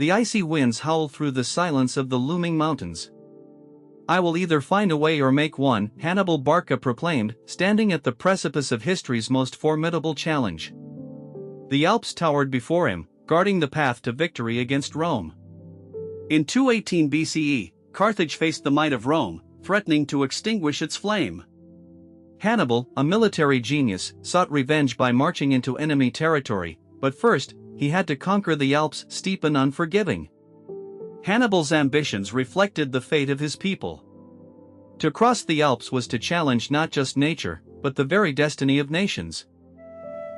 the icy winds howl through the silence of the looming mountains. "I will either find a way or make one," Hannibal Barca proclaimed, standing at the precipice of history's most formidable challenge. The Alps towered before him, guarding the path to victory against Rome. In 218 BCE, Carthage faced the might of Rome, threatening to extinguish its flame. Hannibal, a military genius, sought revenge by marching into enemy territory, but first, he had to conquer the Alps, steep and unforgiving. Hannibal's ambitions reflected the fate of his people. To cross the Alps was to challenge not just nature, but the very destiny of nations.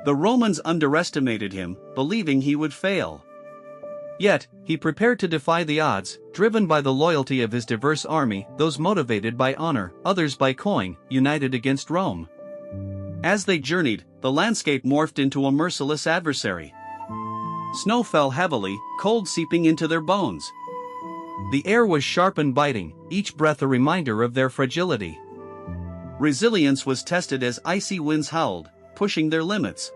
The Romans underestimated him, believing he would fail. Yet, he prepared to defy the odds, driven by the loyalty of his diverse army, those motivated by honor, others by coin, united against Rome. As they journeyed, the landscape morphed into a merciless adversary. Snow fell heavily, cold seeping into their bones. The air was sharp and biting, each breath a reminder of their fragility. Resilience was tested as icy winds howled, pushing their limits.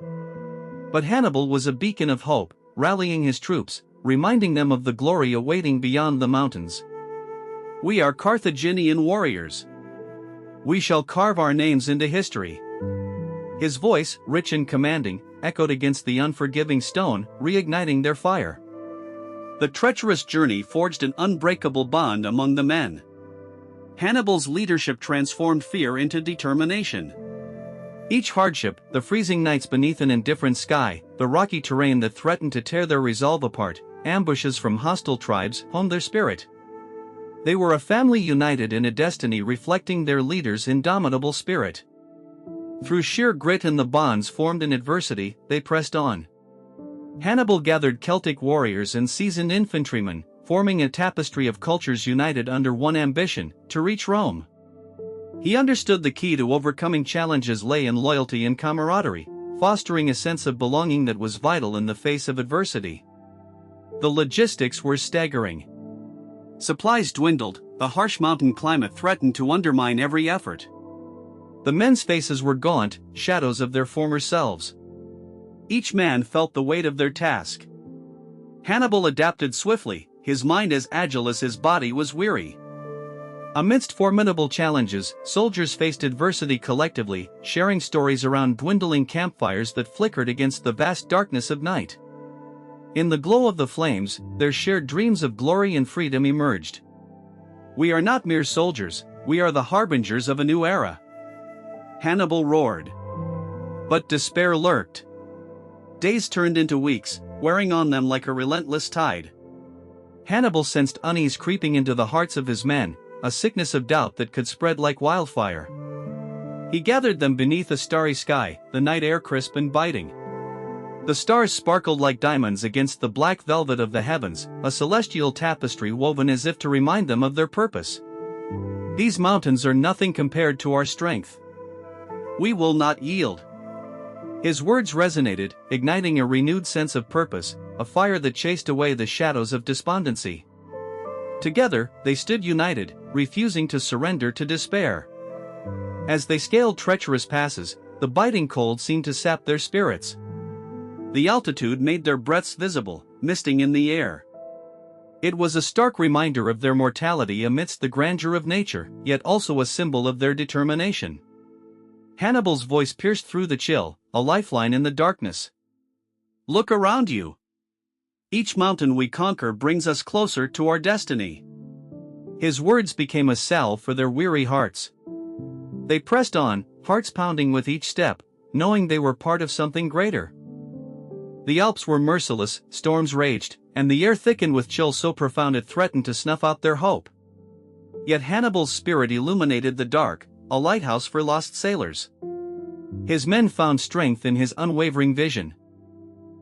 But Hannibal was a beacon of hope, rallying his troops, reminding them of the glory awaiting beyond the mountains. "We are Carthaginian warriors. We shall carve our names into history." His voice, rich and commanding, echoed against the unforgiving stone, reigniting their fire. The treacherous journey forged an unbreakable bond among the men. Hannibal's leadership transformed fear into determination. Each hardship, the freezing nights beneath an indifferent sky, the rocky terrain that threatened to tear their resolve apart, ambushes from hostile tribes, honed their spirit. They were a family united in a destiny reflecting their leader's indomitable spirit. Through sheer grit and the bonds formed in adversity, they pressed on. Hannibal gathered Celtic warriors and seasoned infantrymen, forming a tapestry of cultures united under one ambition, to reach Rome. He understood the key to overcoming challenges lay in loyalty and camaraderie, fostering a sense of belonging that was vital in the face of adversity. The logistics were staggering. Supplies dwindled, the harsh mountain climate threatened to undermine every effort. The men's faces were gaunt, shadows of their former selves. Each man felt the weight of their task. Hannibal adapted swiftly, his mind as agile as his body was weary. Amidst formidable challenges, soldiers faced adversity collectively, sharing stories around dwindling campfires that flickered against the vast darkness of night. In the glow of the flames, their shared dreams of glory and freedom emerged. "We are not mere soldiers, we are the harbingers of a new era," Hannibal roared. But despair lurked. Days turned into weeks, wearing on them like a relentless tide. Hannibal sensed unease creeping into the hearts of his men, a sickness of doubt that could spread like wildfire. He gathered them beneath a starry sky, the night air crisp and biting. The stars sparkled like diamonds against the black velvet of the heavens, a celestial tapestry woven as if to remind them of their purpose. "These mountains are nothing compared to our strength. We will not yield." His words resonated, igniting a renewed sense of purpose, a fire that chased away the shadows of despondency. Together, they stood united, refusing to surrender to despair. As they scaled treacherous passes, the biting cold seemed to sap their spirits. The altitude made their breaths visible, misting in the air. It was a stark reminder of their mortality amidst the grandeur of nature, yet also a symbol of their determination. Hannibal's voice pierced through the chill, a lifeline in the darkness. "Look around you. Each mountain we conquer brings us closer to our destiny." His words became a salve for their weary hearts. They pressed on, hearts pounding with each step, knowing they were part of something greater. The Alps were merciless, storms raged, and the air thickened with chill so profound it threatened to snuff out their hope. Yet Hannibal's spirit illuminated the dark, a lighthouse for lost sailors. His men found strength in his unwavering vision.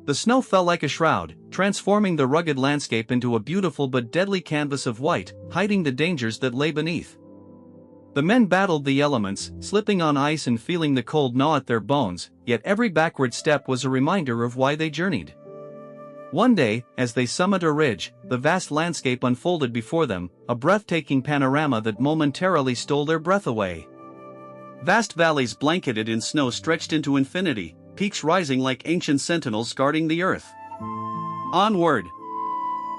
The snow fell like a shroud, transforming the rugged landscape into a beautiful but deadly canvas of white, hiding the dangers that lay beneath. The men battled the elements, slipping on ice and feeling the cold gnaw at their bones, yet every backward step was a reminder of why they journeyed. One day, as they summited a ridge, the vast landscape unfolded before them, a breathtaking panorama that momentarily stole their breath away. Vast valleys blanketed in snow stretched into infinity, peaks rising like ancient sentinels guarding the earth. Onward!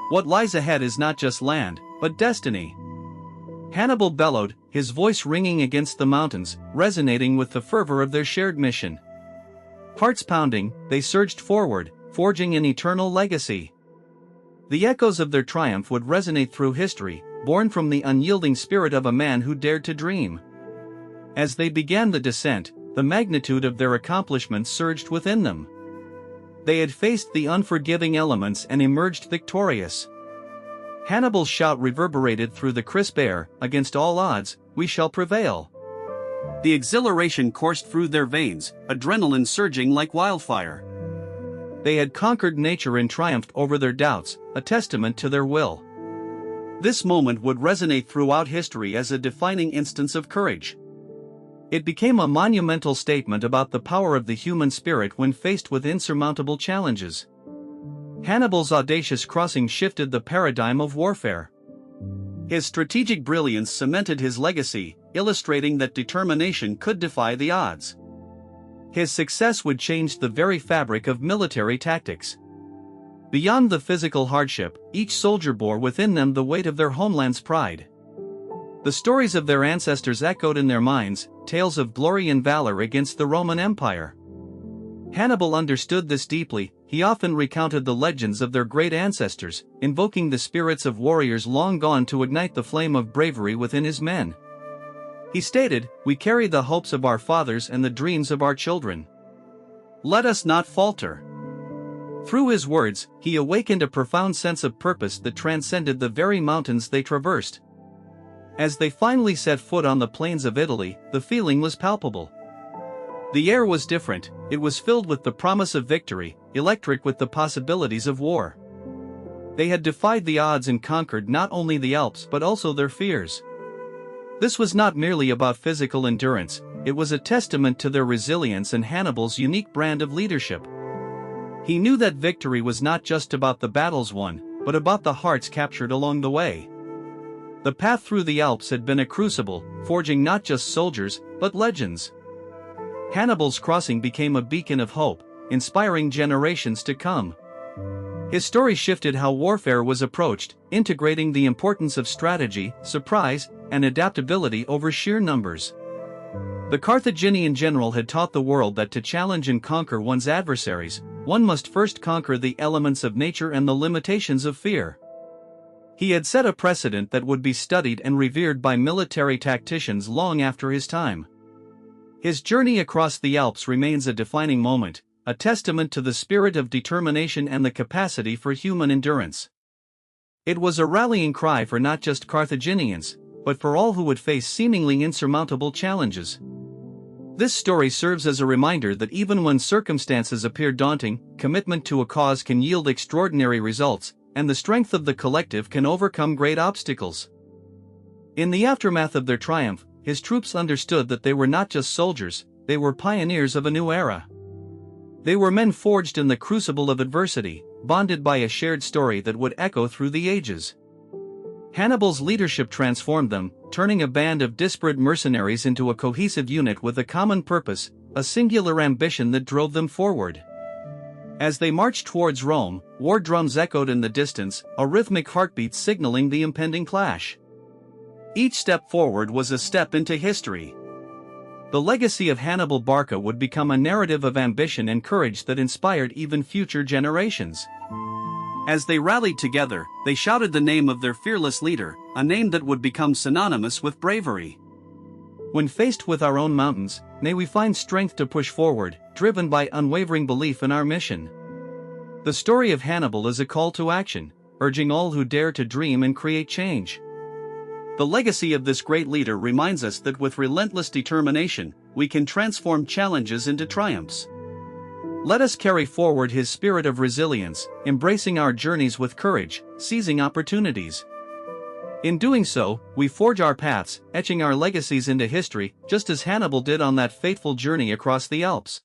What lies ahead is not just land, but destiny. Hannibal bellowed, his voice ringing against the mountains, resonating with the fervor of their shared mission. Hearts pounding, they surged forward, forging an eternal legacy. The echoes of their triumph would resonate through history, born from the unyielding spirit of a man who dared to dream. As they began the descent, the magnitude of their accomplishments surged within them. They had faced the unforgiving elements and emerged victorious. Hannibal's shout reverberated through the crisp air, "Against all odds, we shall prevail." The exhilaration coursed through their veins, adrenaline surging like wildfire. They had conquered nature and triumphed over their doubts, a testament to their will. This moment would resonate throughout history as a defining instance of courage. It became a monumental statement about the power of the human spirit when faced with insurmountable challenges. Hannibal's audacious crossing shifted the paradigm of warfare. His strategic brilliance cemented his legacy, illustrating that determination could defy the odds. His success would change the very fabric of military tactics. Beyond the physical hardship, each soldier bore within them the weight of their homeland's pride. The stories of their ancestors echoed in their minds, tales of glory and valor against the Roman Empire. Hannibal understood this deeply. He often recounted the legends of their great ancestors, invoking the spirits of warriors long gone to ignite the flame of bravery within his men. He stated, "We carry the hopes of our fathers and the dreams of our children. Let us not falter." Through his words, he awakened a profound sense of purpose that transcended the very mountains they traversed. As they finally set foot on the plains of Italy, the feeling was palpable. The air was different, it was filled with the promise of victory, electric with the possibilities of war. They had defied the odds and conquered not only the Alps but also their fears. This was not merely about physical endurance, it was a testament to their resilience and Hannibal's unique brand of leadership. He knew that victory was not just about the battles won, but about the hearts captured along the way. The path through the Alps had been a crucible, forging not just soldiers, but legends. Hannibal's crossing became a beacon of hope, inspiring generations to come. His story shifted how warfare was approached, integrating the importance of strategy, surprise, and adaptability over sheer numbers. The Carthaginian general had taught the world that to challenge and conquer one's adversaries, one must first conquer the elements of nature and the limitations of fear. He had set a precedent that would be studied and revered by military tacticians long after his time. His journey across the Alps remains a defining moment, a testament to the spirit of determination and the capacity for human endurance. It was a rallying cry for not just Carthaginians, but for all who would face seemingly insurmountable challenges. This story serves as a reminder that even when circumstances appear daunting, commitment to a cause can yield extraordinary results, and the strength of the collective can overcome great obstacles. In the aftermath of their triumph, his troops understood that they were not just soldiers, they were pioneers of a new era. They were men forged in the crucible of adversity, bonded by a shared story that would echo through the ages. Hannibal's leadership transformed them, turning a band of disparate mercenaries into a cohesive unit with a common purpose, a singular ambition that drove them forward. As they marched towards Rome, war drums echoed in the distance, a rhythmic heartbeat signaling the impending clash. Each step forward was a step into history. The legacy of Hannibal Barca would become a narrative of ambition and courage that inspired even future generations. As they rallied together, they shouted the name of their fearless leader, a name that would become synonymous with bravery. When faced with our own mountains, may we find strength to push forward, driven by unwavering belief in our mission. The story of Hannibal is a call to action, urging all who dare to dream and create change. The legacy of this great leader reminds us that with relentless determination, we can transform challenges into triumphs. Let us carry forward his spirit of resilience, embracing our journeys with courage, seizing opportunities. In doing so, we forge our paths, etching our legacies into history, just as Hannibal did on that fateful journey across the Alps.